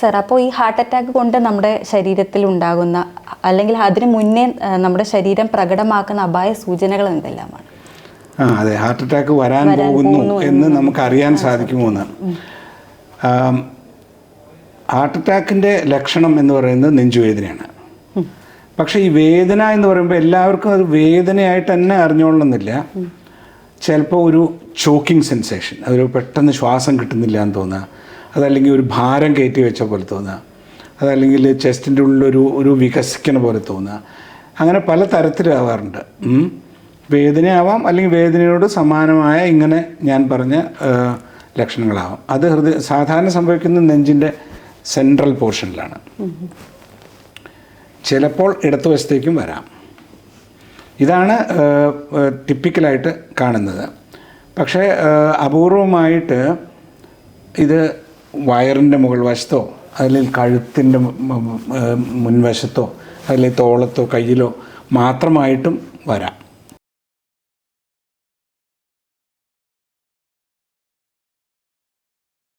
Sir, അപ്പോൾ ഈ heart attack കൊണ്ട് നമ്മുടെ ശരീരത്തിൽ ഉണ്ടാകുന്ന അല്ലെങ്കിൽ അതിന് മുന്നേ നമ്മുടെ ശരീരം പ്രകടമാക്കുന്ന അപായ സൂചനകൾ എന്തെല്ലാമാണ്? അതെ, ഹാർട്ട് അറ്റാക്ക് വരാൻ പോകുന്നു എന്ന് നമുക്കറിയാൻ സാധിക്കുമോ എന്നാണ്. ഹാർട്ട് അറ്റാക്കിൻ്റെ ലക്ഷണം എന്ന് പറയുന്നത് നെഞ്ചുവേദനയാണ്. പക്ഷേ ഈ വേദന എന്ന് പറയുമ്പോൾ എല്ലാവർക്കും അത് വേദനയായിട്ട് തന്നെ അറിഞ്ഞോളണമെന്നില്ല. ചിലപ്പോൾ ഒരു ചോക്കിംഗ് സെൻസേഷൻ, അതൊരു പെട്ടെന്ന് ശ്വാസം കിട്ടുന്നില്ല എന്ന് തോന്നുക, അതല്ലെങ്കിൽ ഒരു ഭാരം കയറ്റി വെച്ച പോലെ തോന്നുക, അതല്ലെങ്കിൽ ചെസ്റ്റിൻ്റെ ഉള്ളിലൊരു വികസിക്കണ പോലെ തോന്നുക. അങ്ങനെ പല തരത്തിലാവാറുണ്ട്. വേദനയാവാം, അല്ലെങ്കിൽ വേദനയോട് സമാനമായ ഇങ്ങനെ ഞാൻ പറഞ്ഞ ലക്ഷണങ്ങളാവാം. അത് സാധാരണ സംഭവിക്കുന്നത് നെഞ്ചിൻ്റെ സെൻട്രൽ പോർഷനിലാണ്. ചിലപ്പോൾ ഇടതുവശത്തേക്കും വരാം. ഇതാണ് ടിപ്പിക്കലായിട്ട് കാണുന്നത്. പക്ഷേ അപൂർവമായിട്ട് ഇത് വയറിൻ്റെ മുകൾ വശത്തോ അല്ലെങ്കിൽ കഴുത്തിൻ്റെ മുൻവശത്തോ അല്ലെങ്കിൽ തോളത്തോ കയ്യിലോ മാത്രമായിട്ടും വരാം.